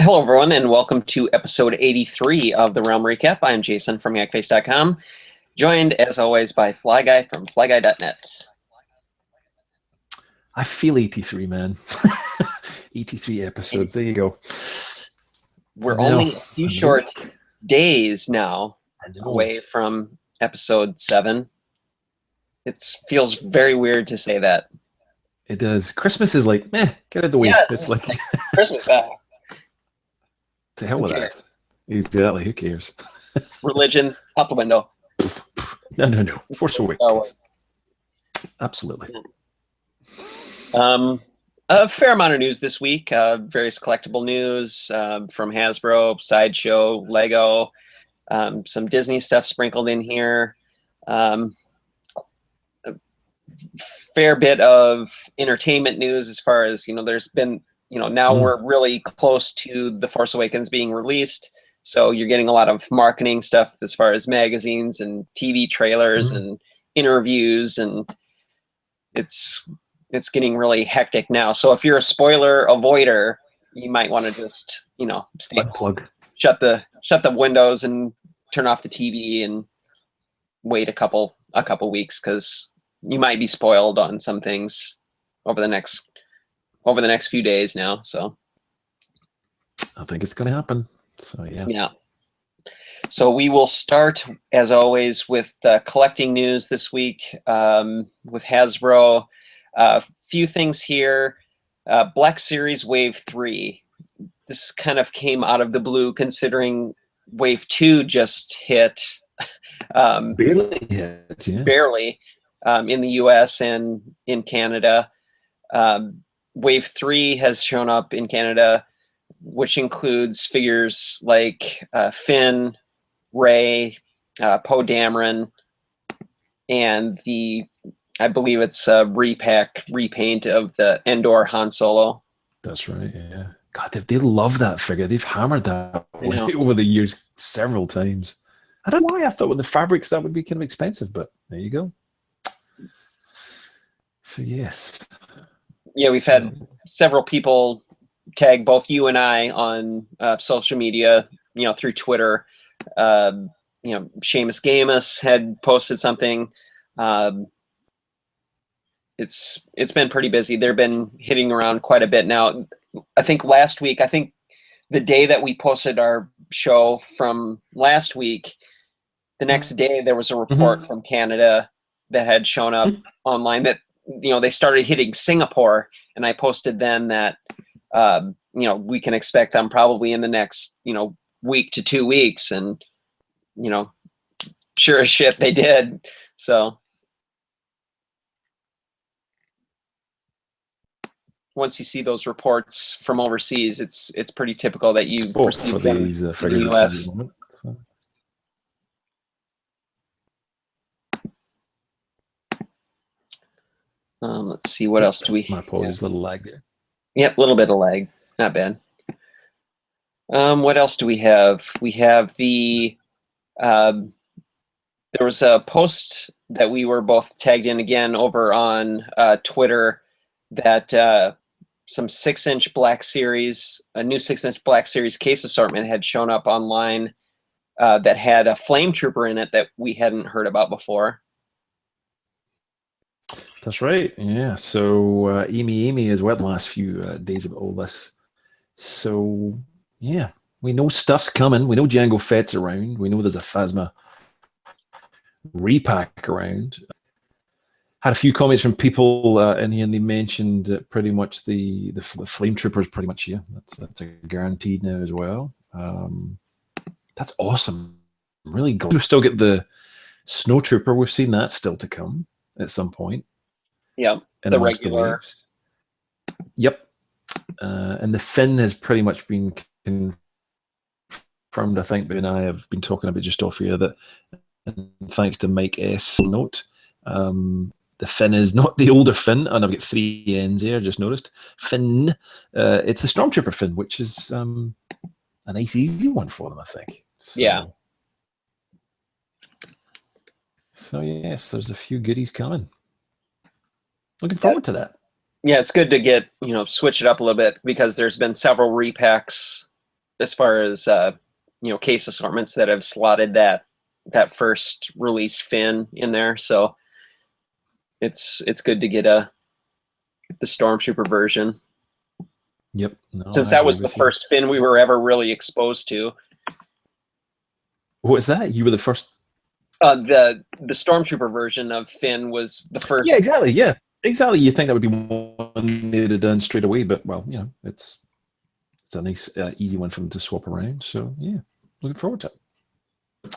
Hello, everyone, and welcome to episode 83 of the Realm Recap. I'm Jason from Yakface.com, joined, as always, by FLYGUY from FLYGUY.net. I feel 83, man. 83 episodes. There you go. We're only a few short days now away from episode 7. It feels very weird to say that. It does. Christmas is like, meh, get out of the way. Yeah, it's like Christmas. To hell with that. Exactly. Who cares? Religion out the window. No. Force Awakens. Absolutely. A fair amount of news this week. Various collectible news from Hasbro, SIDESHOW, Lego, some Disney stuff sprinkled in here. A fair bit of entertainment news as far as, there's been, now we're really close to The Force Awakens being released. So you're getting a lot of marketing stuff as far as magazines and TV trailers and interviews, and it's getting really hectic now. So if you're a spoiler avoider, you might want to just, stay unplug, shut the windows and turn off the TV and wait a couple weeks, because you might be spoiled on some things over the next few days now. So I think it's going to happen. So yeah. So we will start, as always, with collecting news this week with Hasbro. Few things here. Black Series Wave 3. This kind of came out of the blue, considering Wave 2 just hit. Barely hit, yeah. Barely in the US and in Canada. Wave 3 has shown up in Canada, which includes figures like Finn, Rey, Poe Dameron, and I believe it's a repaint of the Endor Han Solo. That's right, yeah. God, they love that figure. They've hammered that over the years several times. I don't know why I thought with the fabrics that would be kind of expensive, but there you go. So yes. Yeah, we've had several people tag both you and I on social media, through Twitter. Seamus Gamus had posted something. It's been pretty busy. They've been hitting around quite a bit now. I think last week, the day that we posted our show from last week, the next day there was a report from Canada that had shown up online that they started hitting Singapore, and I posted then that we can expect them probably in the next week to 2 weeks, and sure as shit they did. So once you see those reports from overseas, it's pretty typical that you receive them these in figures the US. So. Let's see, what else do we? My apologies, a little lag there. Yep, a little bit of lag, not bad. What else do we have? We have there was a post that we were both tagged in again over on Twitter that some 6-inch Black Series, a new 6-inch Black Series case assortment had shown up online that had a Flame Trooper in it that we hadn't heard about before. That's right, yeah. So Amy has went the last few days about all this. So yeah, we know stuff's coming. We know Jango Fett's around. We know there's a Phasma repack around. Had a few comments from people in here, and they mentioned pretty much the Flame Trooper is pretty much, yeah, that's a guaranteed now as well. That's awesome. Really glad we still get the Snow Trooper. We've seen that still to come at some point. Yeah, the regular. Yep. And the Finn has pretty much been confirmed, I think, but I have been talking about just off here that, thanks to Mike S. Note, the Finn is not the older Finn, and I've got 3 N's here, just noticed. Finn, it's the Stormtrooper Finn, which is a nice, easy one for them, I think. So, yeah. So yes, there's a few goodies coming. Looking forward to that. Yeah, it's good to get, switch it up a little bit, because there's been several repacks as far as case assortments that have slotted that first release fin in there. So it's good to get the Stormtrooper version. Yep. No, Since I that agree was the with you. first fin we were ever really exposed to. What was that? You were the first? The Stormtrooper version of Finn was the first. Yeah, exactly. Yeah, exactly. You think that would be one they'd have done straight away, but well, it's a nice, easy one for them to swap around. So yeah, looking forward to it.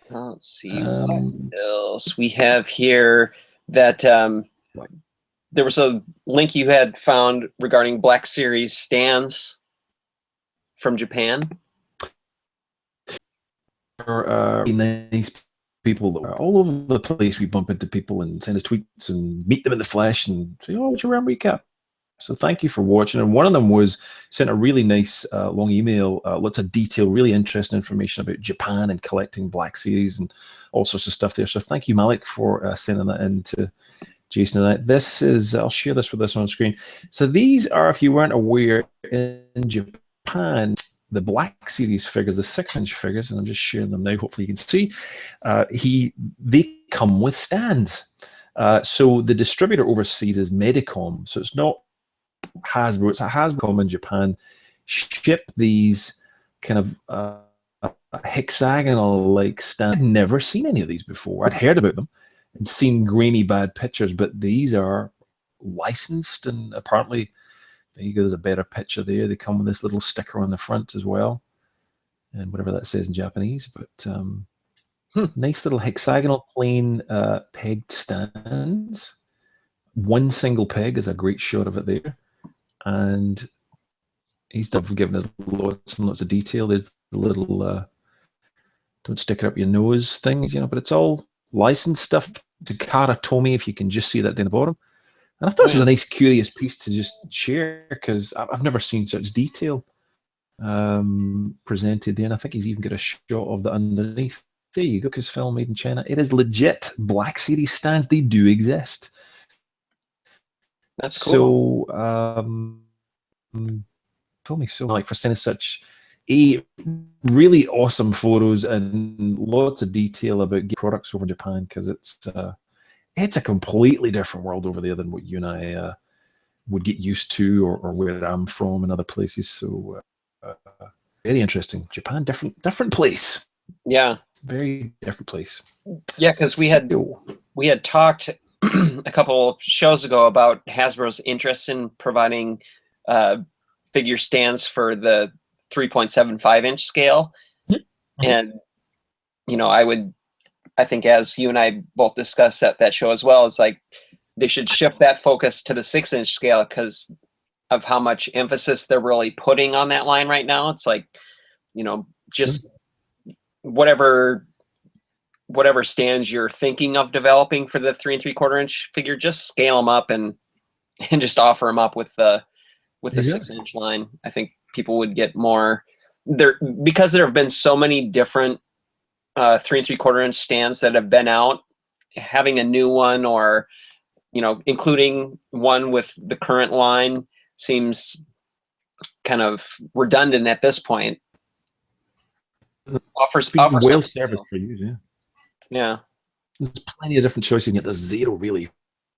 Let's see what else we have here. That there was a link you had found regarding Black Series stands from Japan. Nice people all over the place. We bump into people and send us tweets and meet them in the flesh and say, "Oh, what's your round recap?" So thank you for watching. And one of them sent a really nice long email, lots of detail, really interesting information about Japan and collecting Black Series and all sorts of stuff there. So thank you, Malik, for sending that in to Jason. This is, I'll share this with us on screen. So these are, if you weren't aware, in Japan, the Black Series figures, the 6-inch figures, and I'm just sharing them now. Hopefully you can see. They come with stands. So the distributor overseas is Medicom. So it's not Hasbro. It's a Hasbro in Japan. Ship these kind of hexagonal-like stands. I'd never seen any of these before. I'd heard about them and seen grainy bad pictures, but these are licensed, and apparently, there you go, there's a better picture there. They come with this little sticker on the front as well, and whatever that says in Japanese, but nice little hexagonal plain pegged stands. One single peg is a great shot of it there, and he's definitely given us lots and lots of detail. There's the little don't stick it up your nose things, but it's all licensed stuff to Karatomi, if you can just see that down the bottom. And I thought this was a nice, curious piece to just share, because I've never seen such detail presented there. And I think he's even got a shot of the underneath. There you go, because film made in China. It is legit. Black Series stands, they do exist. That's cool. So, told me so, like, for sending such really awesome photos and lots of detail about products over in Japan, because it's a completely different world over there than what you and I would get used to, or where I'm from and other places. So very interesting. Japan, different place. Yeah, very different place. Yeah, because we had talked a couple of shows ago about Hasbro's interest in providing figure stands for the 3.75-inch scale. Mm-hmm. And I think, as you and I both discussed at that show as well, it's like they should shift that focus to the 6-inch scale because of how much emphasis they're really putting on that line right now. It's like, just whatever stands you're thinking of developing for the 3 3/4-inch figure, just scale them up and just offer them up with the 6-inch line. I think people would get more there, because there have been so many different 3 3/4-inch stands that have been out. Having a new one, or including one with the current line, seems kind of redundant at this point. Offers well service for you, yeah. There's plenty of different choices, yet there's zero really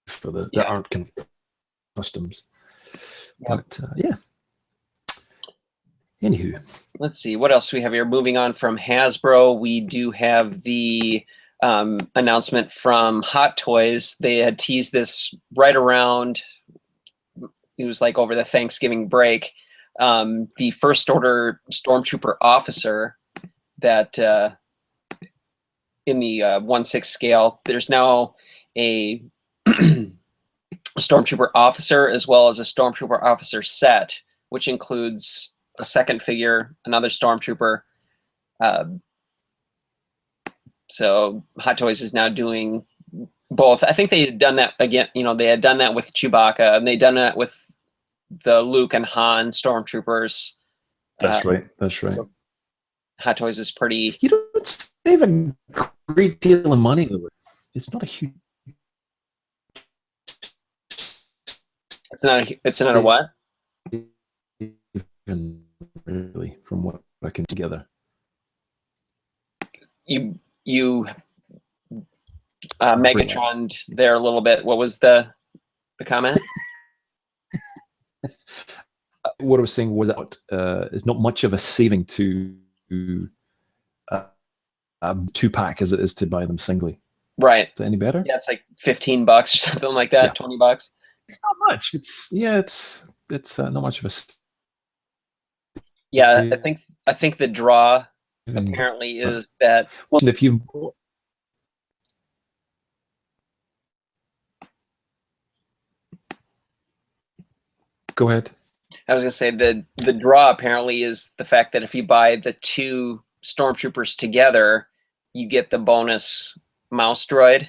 for that aren't customs. But anywho, let's see what else we have here. Moving on from Hasbro, we do have the announcement from Hot Toys. They had teased this right around, it was like over the Thanksgiving break, the First Order Stormtrooper officer that in the 1/6 scale. There's now a Stormtrooper officer as well as a Stormtrooper officer set, which includes a second figure, another Stormtrooper. So Hot Toys is now doing both. I think they had done that again. They had done that with Chewbacca, and they'd done that with the Luke and Han Stormtroopers. That's right. That's right. Hot Toys is pretty. You don't save a great deal of money with it. It's not a huge. It's not a what? really, from what I can together. You Megatroned there a little bit. What was the comment? What I was saying was that it's not much of a saving to a 2-pack as it is to buy them singly. Right. Is that any better? Yeah, it's like $15 or something like that. Yeah. $20. It's not much. It's not much of a. Yeah, I think the draw apparently is that. Well, if you go ahead. I was gonna say the draw apparently is the fact that if you buy the 2 Stormtroopers together, you get the bonus mouse droid.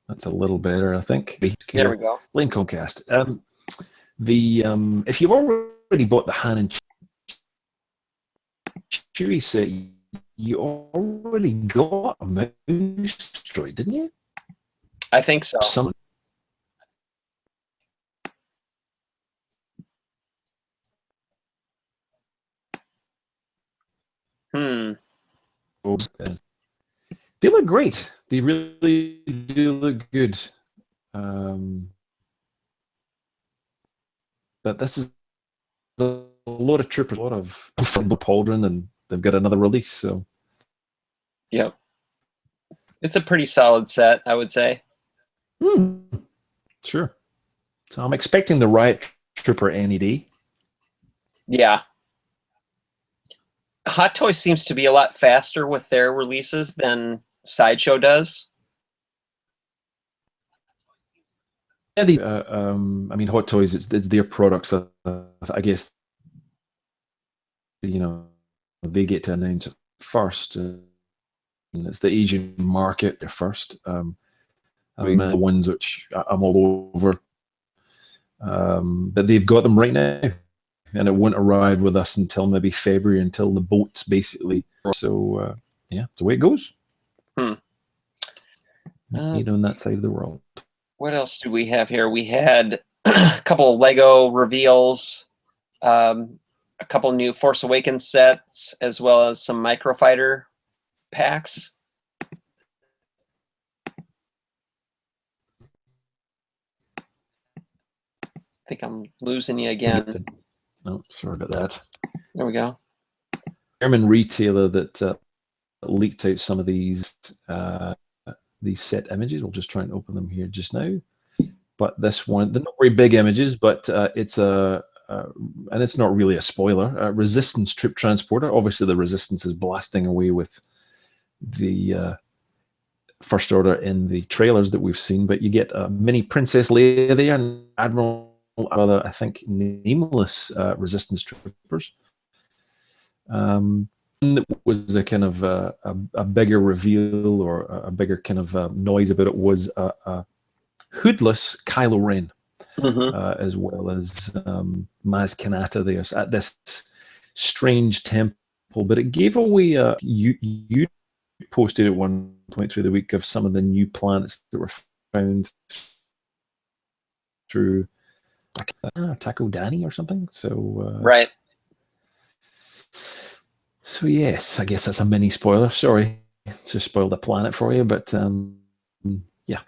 That's a little better, I think. There we go. Lane Comcast. If you've already bought the Han and Chewie set, you already got a mouse droid, didn't you? I think so. They look great. They really do look good. But this is a lot of troopers, a lot of pauldron, and they've got another release. So, yep, it's a pretty solid set, I would say. Sure. So I'm expecting the Riot Trooper any day. Yeah. Hot Toys seems to be a lot faster with their releases than Sideshow does. Yeah, I mean, Hot Toys, it's their products. I guess, you know, they get to announce it first. And it's the Asian market, they're first. I mean, the ones which I'm all over. But they've got them right now. And it won't arrive with us until maybe February, until the boats basically. So, yeah, it's the way it goes. On that side of the world. What else do we have here? We had a couple of Lego reveals, a couple new Force Awakens sets, as well as some Microfighter packs. I think I'm losing you again. Oh, sorry about that. There we go. German retailer that leaked out some of these set images. We'll just try and open them here just now. But this one, they're not very big images, but it's and it's not really a spoiler. Resistance troop transporter. Obviously, the Resistance is blasting away with the First Order in the trailers that we've seen. But you get a mini Princess Leia there and Admiral, other, I think, nameless Resistance troopers. That was a kind of a bigger reveal or a bigger kind of noise about it was a hoodless Kylo Ren, as well as Maz Kanata there at this strange temple. But it gave away you posted at one point through the week of some of the new planets that were found through Taco Danny or something. So right. So yes, I guess that's a mini spoiler. Sorry to spoil the planet for you, but yeah.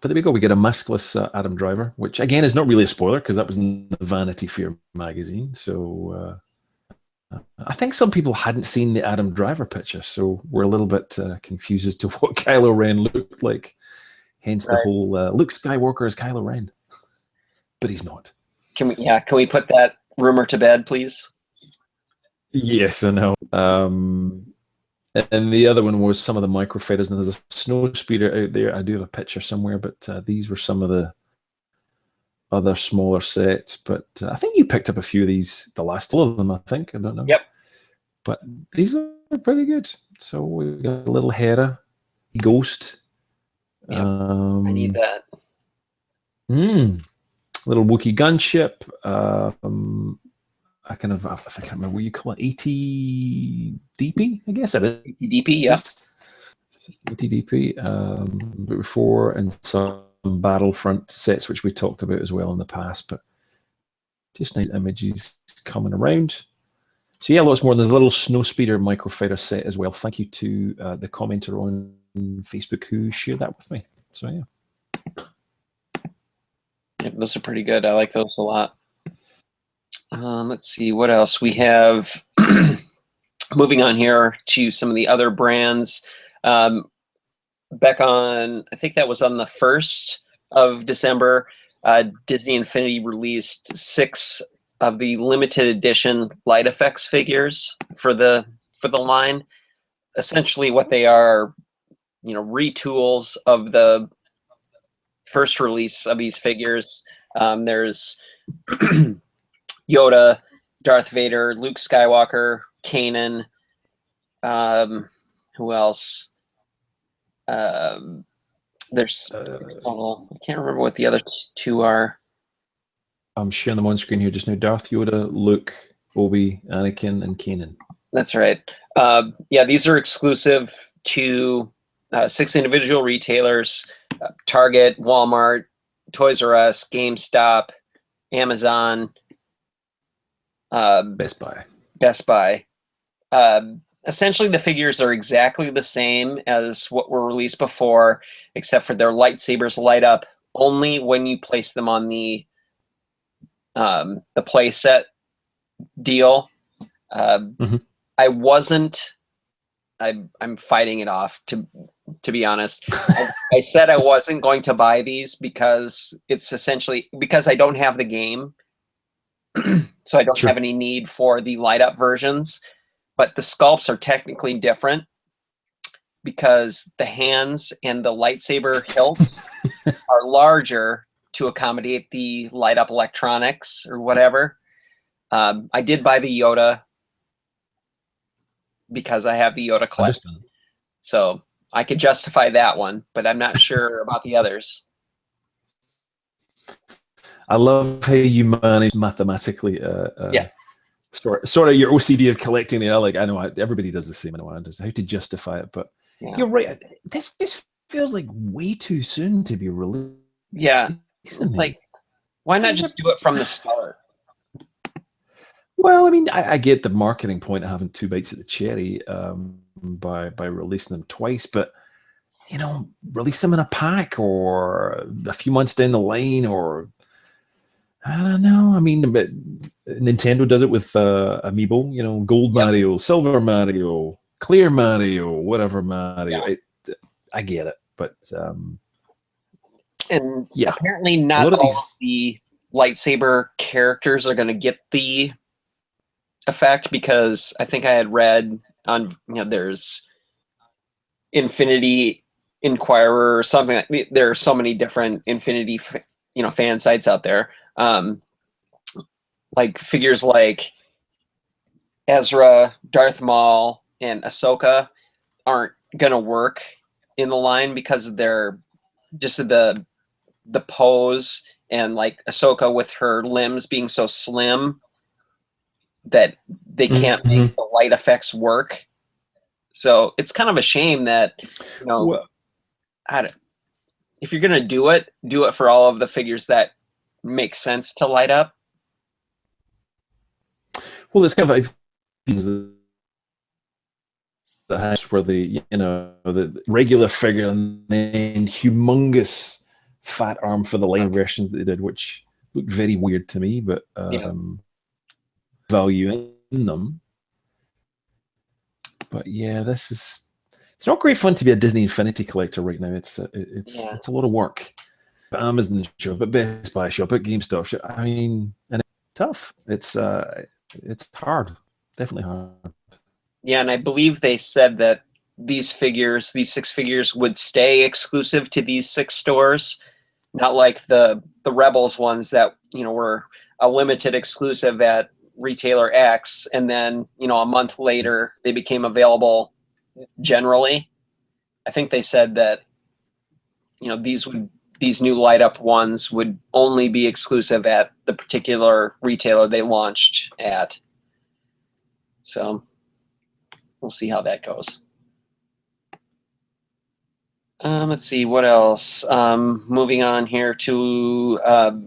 But there we go. We get a maskless Adam Driver, which again is not really a spoiler because that was in the Vanity Fair magazine. So I think some people hadn't seen the Adam Driver picture, so we're a little bit confused as to what Kylo Ren looked like. Hence the whole Luke Skywalker is Kylo Ren, but he's not. Can we put that rumor to bed, please? Yes, I know. And the other one was some of the Microfighters, and there's a snow speeder out there. I do have a picture somewhere, but these were some of the other smaller sets. But I think you picked up a few of these, the last two of them, I think. I don't know. Yep. But these are pretty good. So we got a little Hera, Ghost. Yep. I need that. Little Wookiee gunship. I can't remember what you call it. ATDP, I guess it is. DP, yeah. ATDP. Before, and some Battlefront sets, which we talked about as well in the past, but just nice images coming around. So yeah, lots more. There's a little Snowspeeder Microfighter set as well. Thank you to the commenter on Facebook who shared that with me. So yeah. Yep, those are pretty good. I like those a lot. Let's see what else we have. Moving on here to some of the other brands. Back on, I think that was on the 1st of December, Disney Infinity released 6 of the limited edition light effects figures for the line. Essentially, what they are, retools of the first release of these figures. There's Yoda, Darth Vader, Luke Skywalker, Kanan. Who else? There's I can't remember what the other 2 are. I'm sharing them on screen here just now. Darth Yoda, Luke, Obi, Anakin, and Kanan. That's right. Yeah, these are exclusive to 6 individual retailers: Target, Walmart, Toys R Us, GameStop, Amazon, Best Buy. Essentially, the figures are exactly the same as what were released before, except for their lightsabers light up only when you place them on the play set deal. I'm fighting it off, to be honest. I said I wasn't going to buy these because it's essentially because I don't have the game, so I don't have any need for the light up versions. But the sculpts are technically different because the hands and the lightsaber hilts are larger to accommodate the light up electronics or whatever. I did buy the Yoda because I have the Yoda collection. So I could justify that one, but I'm not sure about the others. I love how you manage mathematically sort of your OCD of collecting the like I know everybody does the same. I know how to justify it, but you're right. This feels like way too soon to be released. Yeah, it's like, why not just do it from the start? Well, I mean, I get the marketing point of having 2 bites at the cherry by releasing them twice, but release them in a pack or a few months down the line, or I don't know. I mean, but Nintendo does it with Amiibo, gold Mario, silver Mario, clear Mario, whatever Mario. Yeah. I get it, but apparently not all of the lightsaber characters are going to get the effect, because I think I had read on there's Infinity Inquirer or something. There are so many different Infinity fan sites out there. Like figures like Ezra, Darth Maul, and Ahsoka aren't gonna work in the line because they're just the pose, and like Ahsoka with her limbs being so slim that they can't make the light effects work. So it's kind of a shame that if you're gonna do it for all of the figures that make sense to light up. Well, it's kind of the house where the regular figure and then humongous fat arm for the line versions that they did, which looked very weird to me, but value in them. But yeah, it's not great fun to be a Disney Infinity collector right now. It's a lot of work. But Amazon shop, but Best Buy shop, at GameStop shop. I mean, and it's tough. It's hard, definitely hard. Yeah, and I believe they said that these 6 figures, would stay exclusive to these 6 stores, not like the Rebels ones that were a limited exclusive at retailer X, and then a month later they became available generally. I think they said that these would these new light up ones would only be exclusive at the particular retailer they launched at. So we'll see how that goes. Let's see what else. Moving on here to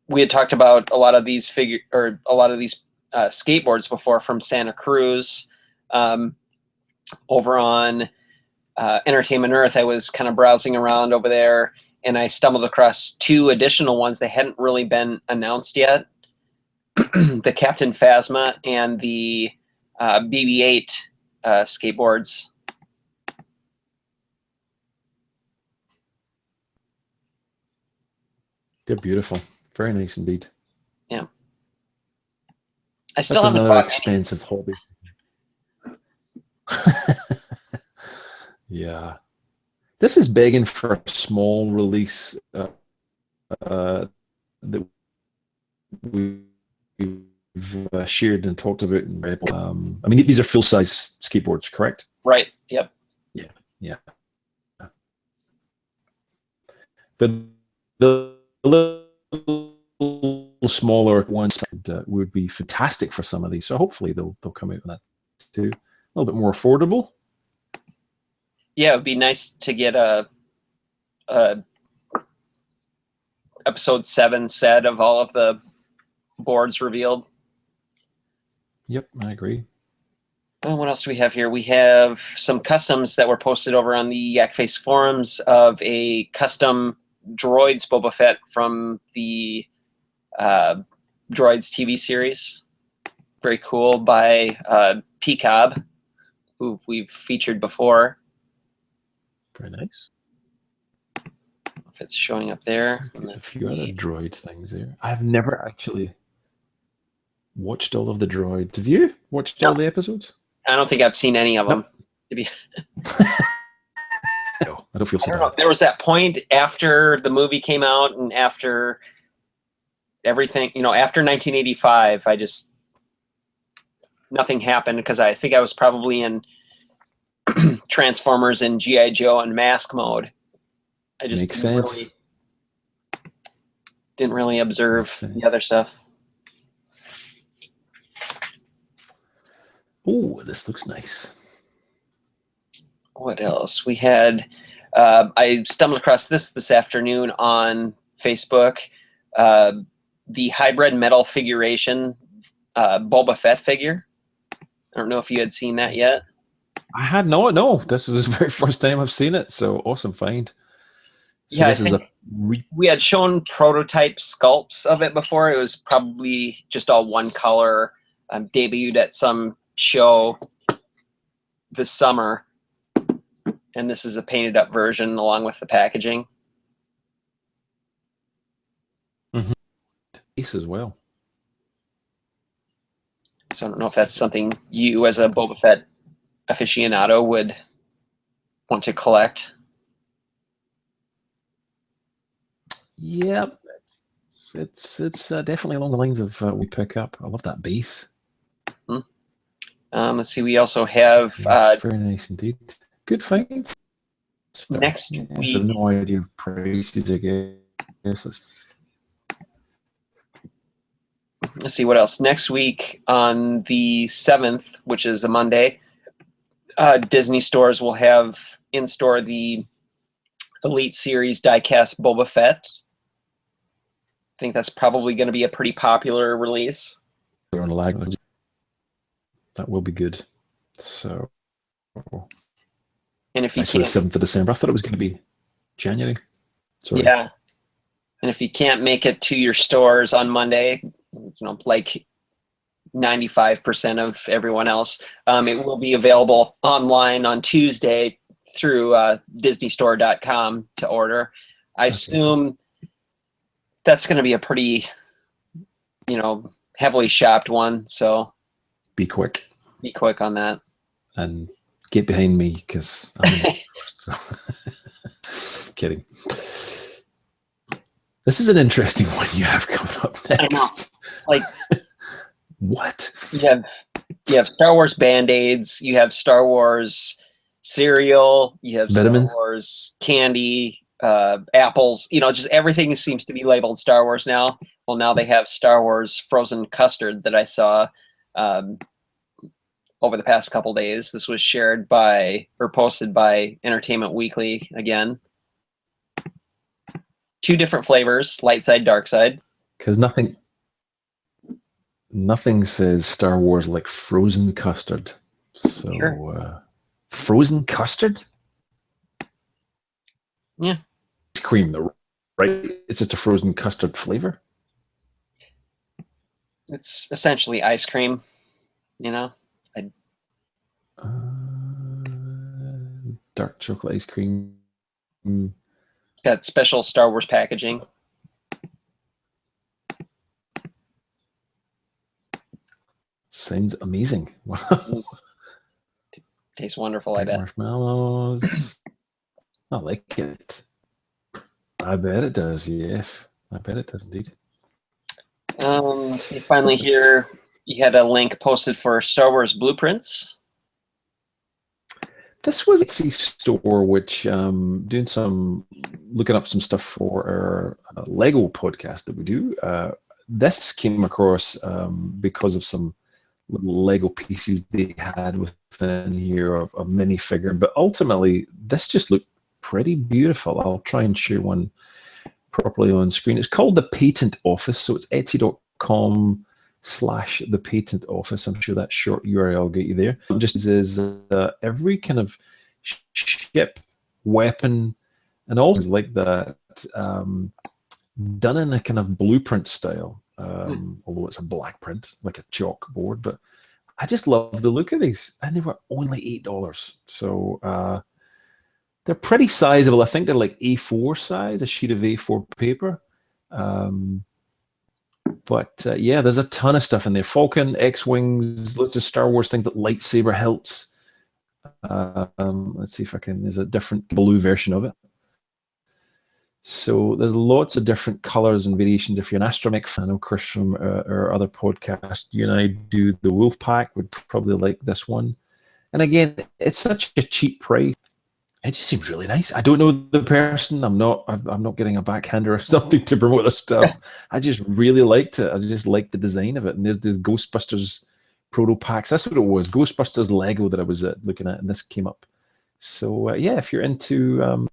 we had talked about a lot of these skateboards before from Santa Cruz. Over on Entertainment Earth, I was kind of browsing around over there, and I stumbled across 2 additional ones that hadn't really been announced yet. The Captain Phasma and the BB8 skateboards. They're beautiful. Very nice indeed. Yeah. I still That's haven't another bought expensive hobby. Yeah. This is begging for a small release that we've shared and talked about in Rebel. I mean, these are full-size skateboards, correct? Right. Yep. Yeah. But the little smaller ones would be fantastic for some of these. So hopefully they'll come out with that too. A little bit more affordable. Yeah, it'd be nice to get a episode 7 set of all of the boards revealed. Yep, I agree. Well, what else do we have here? We have some customs that were posted over on the Yakface forums of a custom Droids Boba Fett from the Droids TV series. Very cool, by Peacob, who we've featured before. Very nice. If it's showing up there. A few other Droids things there. I've never actually watched all of the Droids. Have you watched all the episodes? I don't think I've seen any of them. No, I don't feel so bad. There was that point after the movie came out and after everything, after 1985, nothing happened because I think I was probably in Transformers and G.I. Joe and Mask mode. I just Makes sense. Didn't really observe the other stuff. Oh, this looks nice. What else? We had, I stumbled across this afternoon on Facebook, the hybrid metal figuration Boba Fett figure. I don't know if you had seen that yet. I had no. This is the very first time I've seen it, so awesome find. So yeah, this is we had shown prototype sculpts of it before. It was probably just all one color, debuted at some show this summer. And this is a painted up version along with the packaging. Mm-hmm. Ace as well. So I don't know if that's something you as a Boba Fett aficionado would want to collect. Yeah, it's definitely along the lines of what we pick up. I love that base. Let's see. We also have. It's very nice indeed. Good find. Next week. I have no idea of prices again. Let's see what else. Next week on the 7th, which is a Monday, Disney stores will have in store the Elite Series diecast Boba Fett. I think that's probably going to be a pretty popular release. On a lag. That will be good. So, and if you actually, the 7th of December. I thought it was going to be January. Sorry. Yeah. And if you can't make it to your stores on Monday, like 95% of everyone else, it will be available online on Tuesday through DisneyStore.com to order. I assume that's going to be a pretty, heavily shopped one. So be quick. Be quick on that. And get behind me because I'm in first. So. Kidding. This is an interesting one you have coming up next. Like what? You have Star Wars Band-Aids, you have Star Wars cereal, you have vitamins, Star Wars candy, apples. You know, just everything seems to be labeled Star Wars now. Well, now they have Star Wars frozen custard that I saw over the past couple days. This was shared by or posted by Entertainment Weekly again. 2 different flavors, light side, dark side. Because nothing says Star Wars like frozen custard. So, Sure. Frozen custard? Yeah. Ice cream, though, right? It's just a frozen custard flavor. It's essentially ice cream, you know? Dark chocolate ice cream. It's got special Star Wars packaging. Sounds amazing. Wow. Tastes wonderful, I bet. Marshmallows. I like it. I bet it does, yes. I bet it does indeed. Let's see, finally here, you had a link posted for Star Wars Blueprints. This was a store which doing some looking up some stuff for our Lego podcast that we do. This came across because of some little Lego pieces they had within here of a minifigure, but ultimately this just looked pretty beautiful. I'll try and share one properly on screen. It's called the Patent Office, so it's etsy.com/the Patent Office. I'm sure that short URL will get you there. It just says every kind of ship, weapon, and all things like that done in a kind of blueprint style. Although it's a black print, like a chalkboard, but I just love the look of these, and they were only $8. So they're pretty sizable. I think they're like A4 size, a sheet of A4 paper. But yeah, there's a ton of stuff in there. Falcon, X-Wings, lots of Star Wars things, like lightsaber hilts. Let's see if I can, there's a different blue version of it. So there's lots of different colors and variations. If you're an astromech fan, of course, from our other podcast, you and I do the Wolf Pack, would probably like this one. And again, it's such a cheap price. It just seems really nice. I don't know the person. I'm not getting a backhander or something to promote their stuff. I just really liked it. I just liked the design of it. And there's Ghostbusters proto packs. That's what it was. Ghostbusters Lego that I was looking at, and this came up. So yeah, if you're into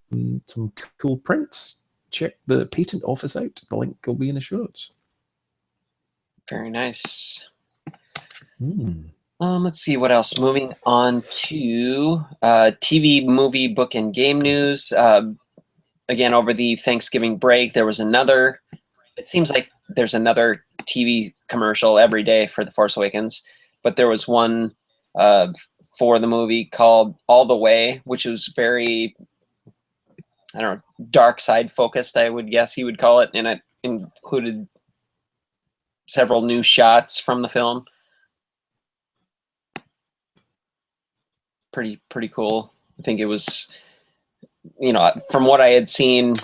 some cool prints, check the Patent Office out. The link will be in the show notes. Very nice. Let's see what else. Moving on to TV, movie, book, and game news. Again, over the Thanksgiving break, there was another. It seems like there's another TV commercial every day for The Force Awakens, but there was one for the movie called All the Way, which was very, I don't know, dark side focused, I would guess you would call it, and it included several new shots from the film. Pretty cool. I think it was, you know, from what I had seen.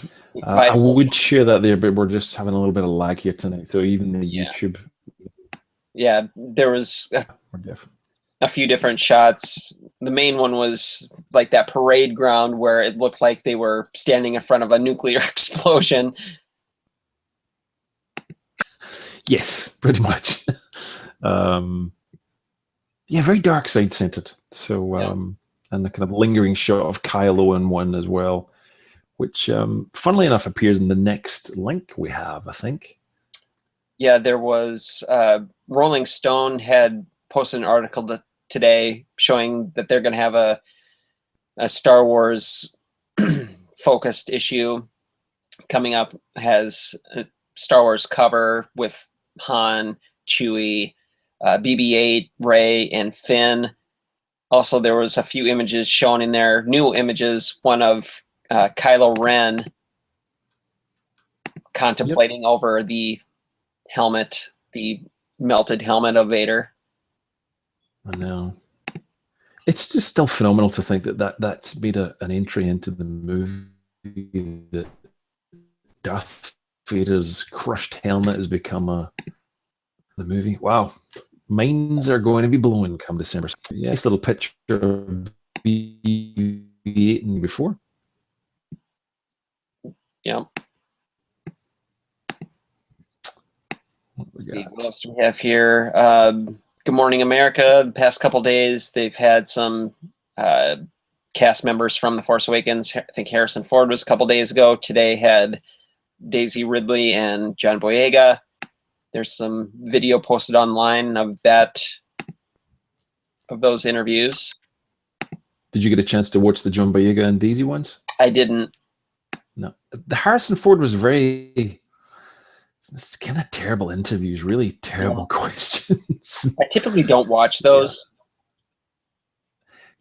I would share that there, but we're just having a little bit of lag here tonight. So even the YouTube. Yeah, there was a few different shots. The main one was like that parade ground where it looked like they were standing in front of a nuclear explosion. Yes, pretty much. Yeah, very dark side centered. So, and the kind of lingering shot of Kylo in one as well, which, funnily enough, appears in the next link we have, I think. Yeah, there was Rolling Stone had posted an article today showing that they're going to have a Star Wars focused issue coming up. Has a Star Wars cover with Han, Chewie, BB8, Rey, and Finn. Also, there was a few images shown in there, new images, one of Kylo Ren contemplating over the helmet, the melted helmet of Vader. I know. It's just still phenomenal to think that's made an entry into the movie, that Darth Vader's crushed helmet has become the movie. Wow. Minds are going to be blown come December. Yeah, nice little picture of BB8 and before. Yeah. What See, what else do we have here? Good Morning America. The past couple days, they've had some cast members from The Force Awakens. I think Harrison Ford was a couple days ago. Today had Daisy Ridley and John Boyega. There's some video posted online of those interviews. Did you get a chance to watch the John Boyega and Daisy ones? I didn't. No. The Harrison Ford was very... It's kind of terrible interviews, really terrible questions. I typically don't watch those.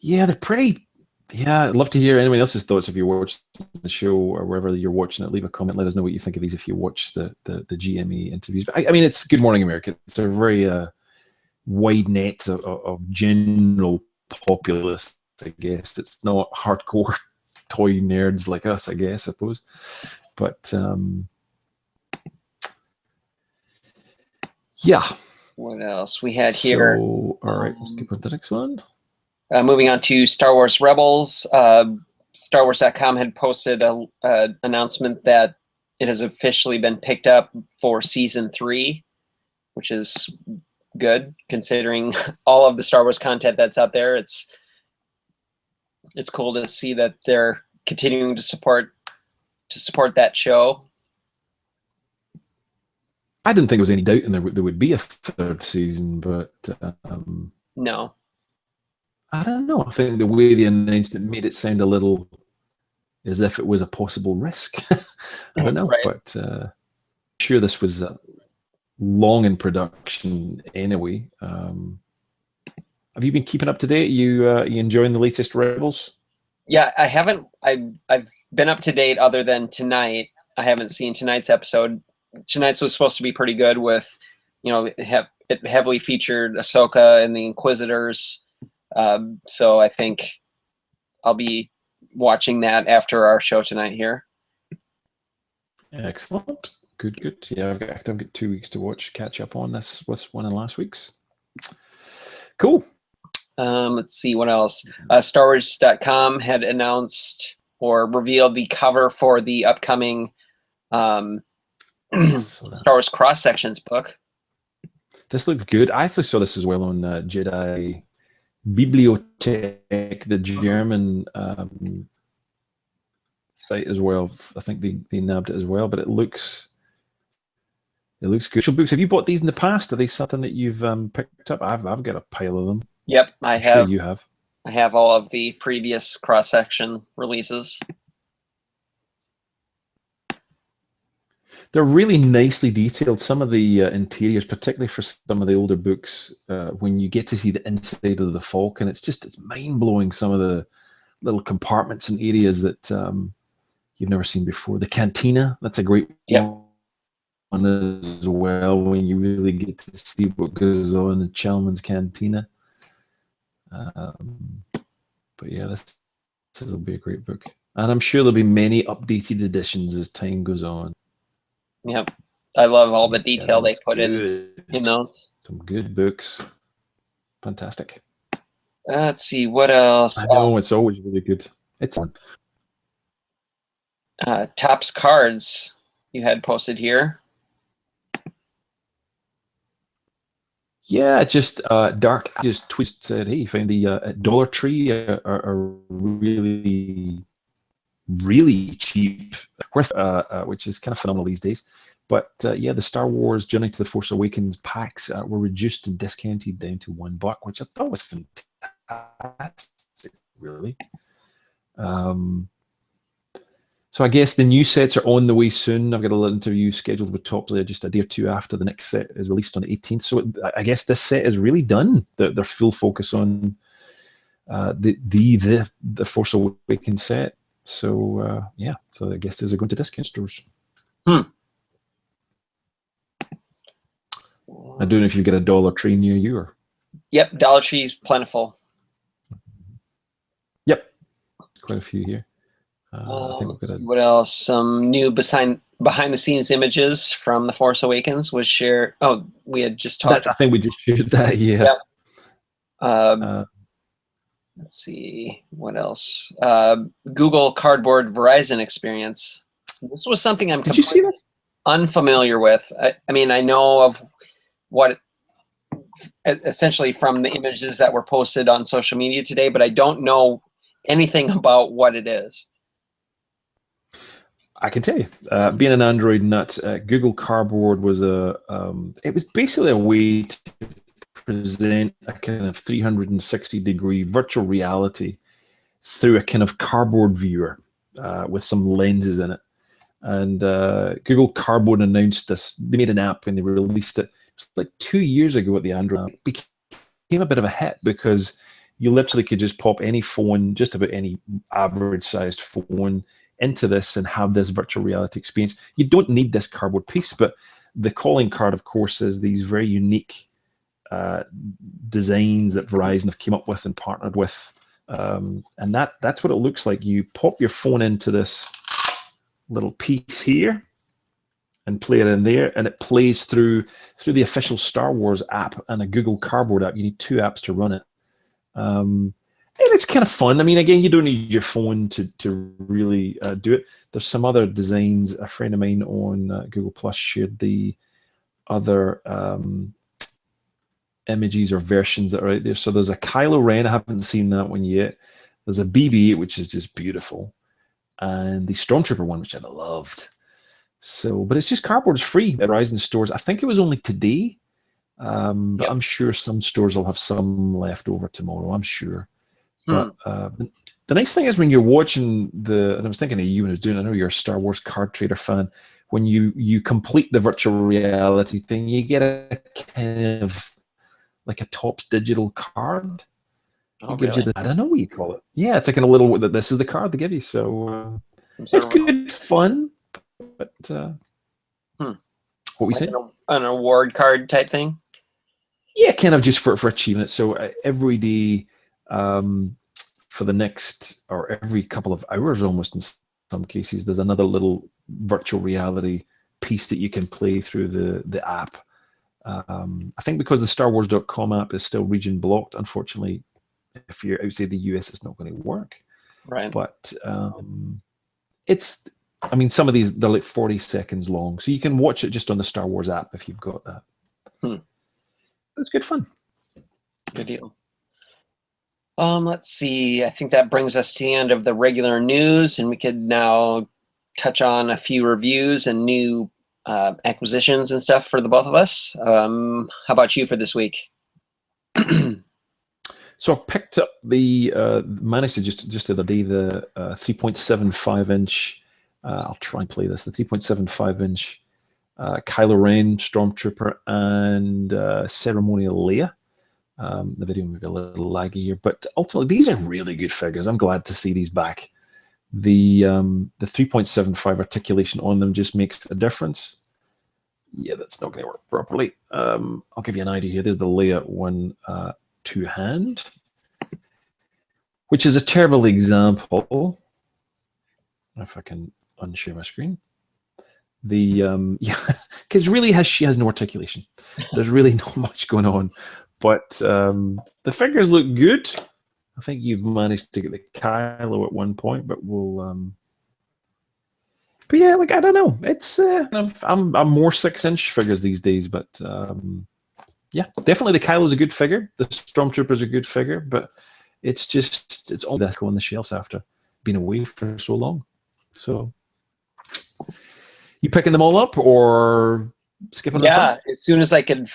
Yeah, they're pretty... Yeah, I'd love to hear anyone else's thoughts if you watch the show or wherever you're watching it. Leave a comment. Let us know what you think of these if you watch the GME interviews. But I mean, it's Good Morning America. It's a very wide net of general populace, I guess. It's not hardcore toy nerds like us, I guess, I suppose. But... yeah. What else we had here? So, all right, let's get on to the next one. Moving on to Star Wars Rebels. StarWars.com had posted an announcement that it has officially been picked up for season 3, which is good considering all of the Star Wars content that's out there. It's cool to see that they're continuing to support that show. I didn't think there was any doubt in there would be a 3rd season, but no. I don't know. I think the way they announced it made it sound a little as if it was a possible risk. I don't know, right. But sure this was long in production anyway. Have you been keeping up to date? You enjoying the latest Rebels? Yeah, I haven't. I've been up to date other than tonight. I haven't seen tonight's episode. Tonight's was supposed to be pretty good with, it heavily featured Ahsoka and the Inquisitors. So I think I'll be watching that after our show tonight here. Excellent. Good. Yeah, I've got 2 weeks to catch up on this. What's one of last week's? Cool. Let's see what else. StarWars.com had announced or revealed the cover for the upcoming Star Wars Cross Sections book. This looked good. I actually saw this as well on Jedi Bibliothek, the German site as well. I think they nabbed it as well, but it looks good. So books, have you bought these in the past? Are they something that you've picked up? I've got a pile of them. Yep, I'm sure you have. I have all of the previous cross section releases. They're really nicely detailed. Some of the interiors, particularly for some of the older books, when you get to see the inside of the Falcon, it's mind-blowing, some of the little compartments and areas that you've never seen before. The cantina, that's a great one as well, when you really get to see what goes on in Chalmun's cantina. But yeah, this will be a great book. And I'm sure there'll be many updated editions as time goes on. Yep. I love all the detail they put in those. Some good books. Fantastic. Let's see, what else? I know, it's always really good. It's fun. Topps cards you had posted here. Yeah, just Dark just said, hey, found the Dollar Tree are really, really cheap, which is kind of phenomenal these days. But yeah, the Star Wars Journey to the Force Awakens packs were reduced and discounted down to $1, which I thought was fantastic, really. So I guess the new sets are on the way soon. I've got a little interview scheduled with Top just a day or two after the next set is released on the 18th. So I guess this set is really done. Their full focus on the Force Awakens set. So yeah, so I guess these are going to discount stores. I don't know if you've got a Dollar Tree near you or. Yep, Dollar Tree's plentiful. Yep, quite a few here. I think we've got what else? Some new behind the scenes images from The Force Awakens was shared. Oh, we had just talked. I think we just shared that. Yeah. Yep. Let's see what else. Google Cardboard Verizon experience. This was something I'm Did you see this? unfamiliar with. I mean, I know of what essentially from the images that were posted on social media today, but I don't know anything about what it is. I can tell you, being an Android nut, Google Cardboard was it was basically a way to present a kind of 360-degree virtual reality through a kind of cardboard viewer with some lenses in it. And Google Cardboard announced this. They made an app and they released it. It was like 2 years ago at the Android. It became a bit of a hit because you literally could just pop any phone, just about any average-sized phone, into this and have this virtual reality experience. You don't need this cardboard piece, but the calling card, of course, is these very unique designs that Verizon have came up with and partnered with. And that's what it looks like. You pop your phone into this little piece here and play it in there, and it plays through the official Star Wars app and a Google Cardboard app. You need two apps to run it. And it's kind of fun. I mean, again, you don't need your phone to really do it. There's some other designs. A friend of mine on Google Plus shared the other images or versions that are out there. So there's a Kylo Ren. I haven't seen that one yet. There's a BB-8, which is just beautiful. And the Stormtrooper one, which I loved. So, but it's just cardboard's free at Verizon stores. I think it was only today. But yep. I'm sure some stores will have some left over tomorrow. I'm sure. But the nice thing is when you're watching and I was thinking of you when I was doing it, I know you're a Star Wars card trader fan, when you complete the virtual reality thing, you get a kind of like a Topps digital card. It gives you I don't know what you call it. Yeah, it's like a little, this is the card they give you. So it's good fun. But what we say? An award card type thing? Yeah, kind of just for achieving it. So every day, for the next, or every couple of hours almost in some cases, there's another little virtual reality piece that you can play through the app. I think because the StarWars.com app is still region blocked, unfortunately, if you're outside the US, it's not going to work. Right. But I mean, some of these, they're like 40 seconds long, so you can watch it just on the Star Wars app if you've got that. It's good fun. Good deal. Let's see. I think that brings us to the end of the regular news, and we could now touch on a few reviews and new acquisitions and stuff for the both of us. How about you for this week? So I picked up managed to just the other day, the 3.75-inch, I'll try and play this, the 3.75-inch Kylo Ren, Stormtrooper, and Ceremonial Leia. The video may be a little laggy here, but ultimately these are really good figures. I'm glad to see these back. The 3.75 articulation on them just makes a difference. Yeah, that's not going to work properly. I'll give you an idea here. There's the Leia one two-hand, which is a terrible example. If I can unshare my screen. Yeah, because really she has no articulation. There's really not much going on. But the figures look good. I think you've managed to get the Kylo at one point, but we'll. But yeah, like I don't know. It's I'm more 6-inch figures these days, but yeah, definitely the Kylo's a good figure. The Stormtrooper's a good figure, but it's all that's on the shelves after being away for so long. So, you picking them all up or skipping them? Yeah, as soon as I could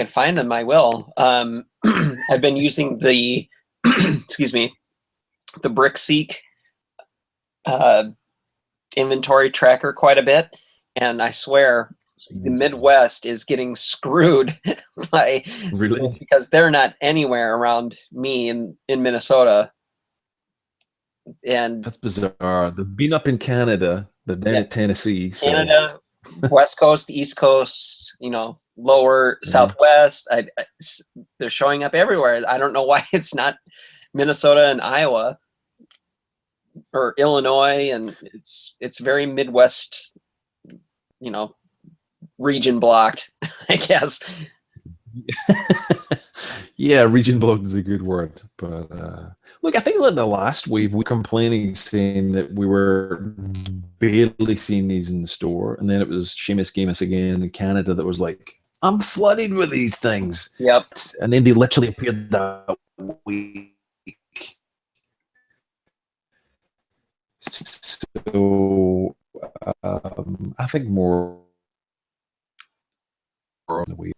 find them, I will. I've been using the excuse me, the BrickSeek inventory tracker quite a bit, and I swear the Midwest is getting screwed by because they're not anywhere around me in Minnesota. And that's bizarre. They've been up in Canada, they're down in Tennessee. So. Canada, West Coast, East Coast, lower Southwest. They're showing up everywhere. I don't know why it's not Minnesota and Iowa or Illinois, and it's very Midwest, region blocked, I guess. Yeah, region blocked is a good word, but Look, I think like the last wave, we were complaining, saying that we were barely seeing these in the store, and then it was Seamus Gamus again in Canada that was like, "I'm flooded with these things," Yep. and then they literally appeared that week. So I think more on the way.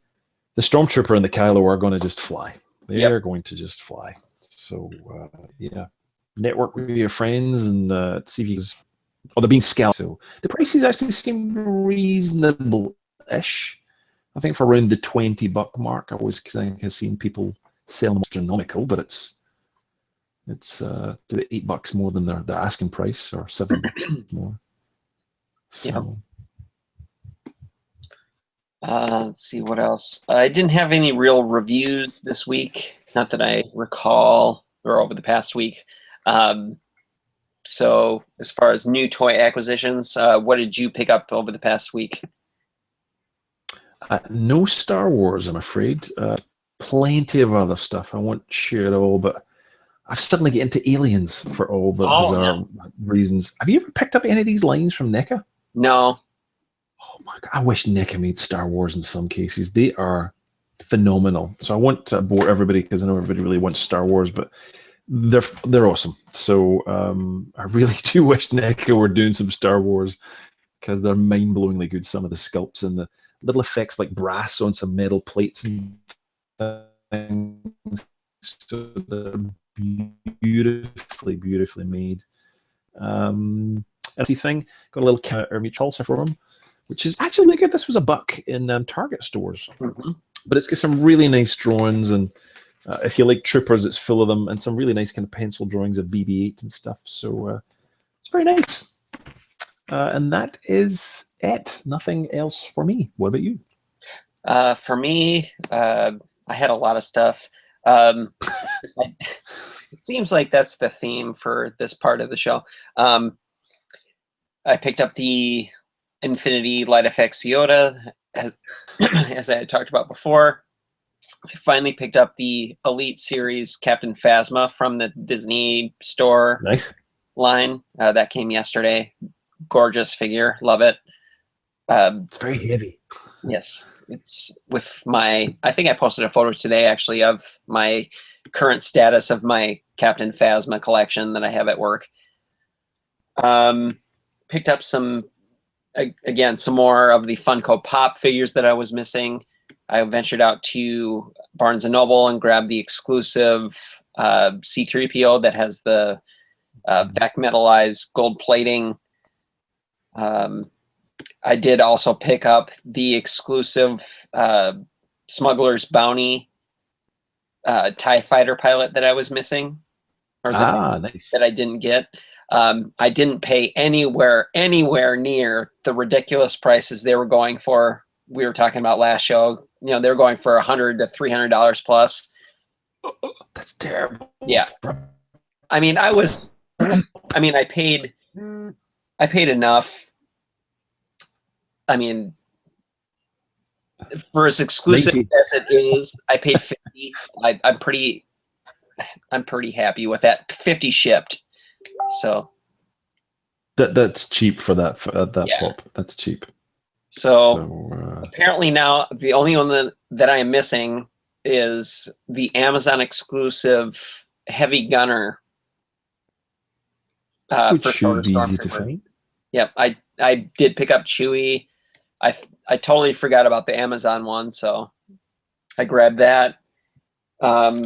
The Stormtrooper and the Kylo are going to just fly. They're going to just fly. So yeah, network with your friends and see if you. Or they're being scaled. So the prices actually seem reasonable-ish. I think for around the $20 mark. I always think I've seen people sell them astronomical, but it's $8 more than their asking price, or $7 more. So. Let's see what else. I didn't have any real reviews this week, not that I recall, or over the past week. So as far as new toy acquisitions, what did you pick up over the past week? No Star Wars, I'm afraid. Plenty of other stuff. I won't share it all, but I've suddenly get into Aliens for all the bizarre reasons. Have you ever picked up any of these lines from NECA? No. Oh my God, I wish NECA made Star Wars in some cases. They are phenomenal. So I won't bore everybody because I know everybody really wants Star Wars, but they're awesome. So I really do wish NECA were doing some Star Wars because they're mind-blowingly good. Some of the sculpts and the little effects like brass on some metal plates and things. So they're beautifully made. Thing got a little Ermich Halser for them, which is actually really good. This was $1 in Target stores, but it's got some really nice drawings, and if you like troopers, it's full of them, and some really nice kind of pencil drawings of BB-8 and stuff. So it's very nice. And that is it. Nothing else for me. What about you? For me, I had a lot of stuff. It seems like that's the theme for this part of the show. I picked up the Infinity Light Effects Yoda, as I had talked about before. I finally picked up the Elite Series Captain Phasma from the Disney store line. That came yesterday. Gorgeous figure. Love it. It's very heavy. Yes. It's with my, I think I posted a photo today actually of my current status of my Captain Phasma collection that I have at work. Picked up some more of the Funko Pop figures that I was missing. I ventured out to Barnes & Noble and grabbed the exclusive C-3PO that has the vac metallized gold plating. I did also pick up the exclusive Smuggler's Bounty TIE Fighter pilot that I was missing. Or nice. That I didn't get. I didn't pay anywhere near the ridiculous prices they were going for. We were talking about last show. You know, they're going for $100 to $300 plus. That's terrible. Yeah. I mean, I paid enough. I mean, for as exclusive as it is, I paid $50. I'm pretty happy with that. $50 shipped. So that's cheap for that pop. That's cheap. So apparently now the only one that I am missing is the Amazon exclusive Heavy Gunner. Which should be easy to find. Yep, I did pick up Chewie. I totally forgot about the Amazon one, so I grabbed that. I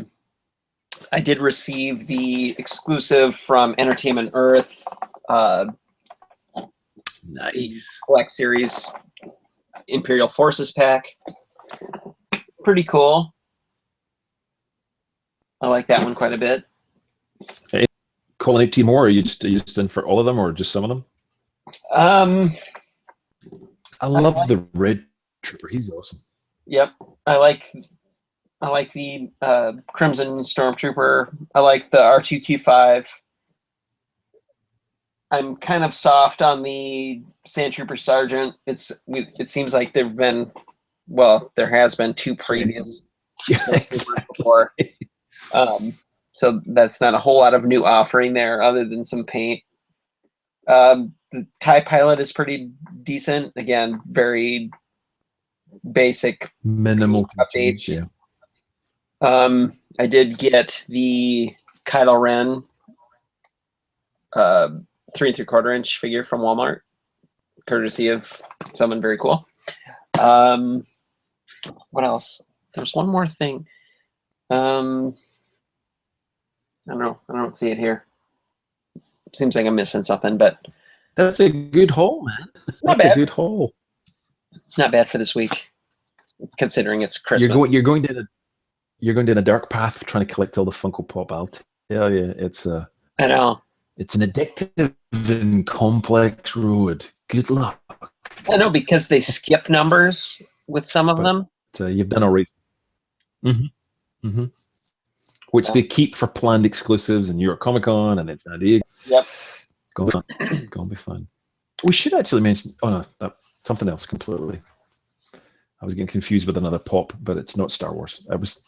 did receive the exclusive from Entertainment Earth. Nice. Collect Series Imperial Forces pack. Pretty cool. I like that one quite a bit. Hey, calling out to you more? Or are you just in for all of them, or just some of them? I love the Red Trooper. He's awesome. Yep, I like the Crimson Stormtrooper. I like the R2-Q5. I'm kind of soft on the Sandtrooper Sergeant. It seems like there has been two previous exactly. before. So that's not a whole lot of new offering there other than some paint. The TIE Pilot is pretty decent. Again, very basic Minimal updates. yeah. I did get the Kylo Ren 3 3/4 inch figure from Walmart, courtesy of someone very cool. What else? There's one more thing. I don't know. I don't see it here. Seems like I'm missing something, but that's a good haul, man. That's a good haul. Not bad for this week, considering it's Christmas. You're going down a dark path trying to collect all the Funko Pop. I'll tell you, it's a. I know. It's an addictive and complex road. Good luck. I know, because they skip numbers with some of them. You've done all right. Mm-hmm. Mm-hmm. Which they keep for planned exclusives and New York Comic Con and it's San Diego. Yep. Gonna be fun. We should actually mention. Oh no, something else completely. I was getting confused with another pop, but it's not Star Wars. I was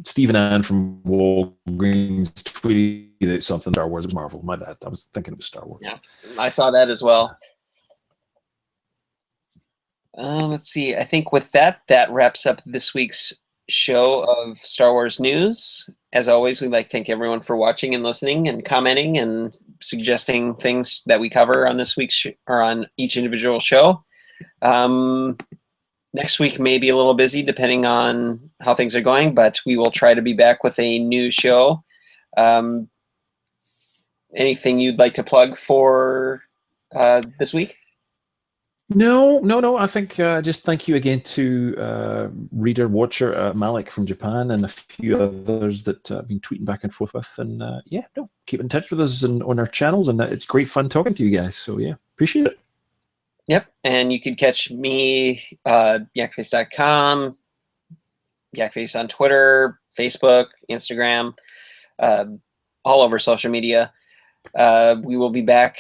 Steve and Ann from Walgreens tweeted out something Star Wars. It was Marvel. My bad. I was thinking it was Star Wars. Yeah, I saw that as well. Let's see. I think with that wraps up this week's show of Star Wars news. As always, we'd like to thank everyone for watching and listening and commenting and suggesting things that we cover on this week's or on each individual show. Next week may be a little busy depending on how things are going, but we will try to be back with a new show. Anything you'd like to plug for this week? No. I think just thank you again to reader, watcher Malik from Japan and a few others that I've been tweeting back and forth with. And keep in touch with us on our channels. And it's great fun talking to you guys. So yeah, appreciate it. Yep. And you can catch me, Yakface.com, Yakface on Twitter, Facebook, Instagram, all over social media. We will be back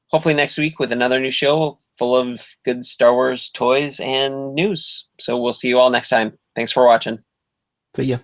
hopefully next week with another new show full of good Star Wars toys and news. So we'll see you all next time. Thanks for watching. See ya.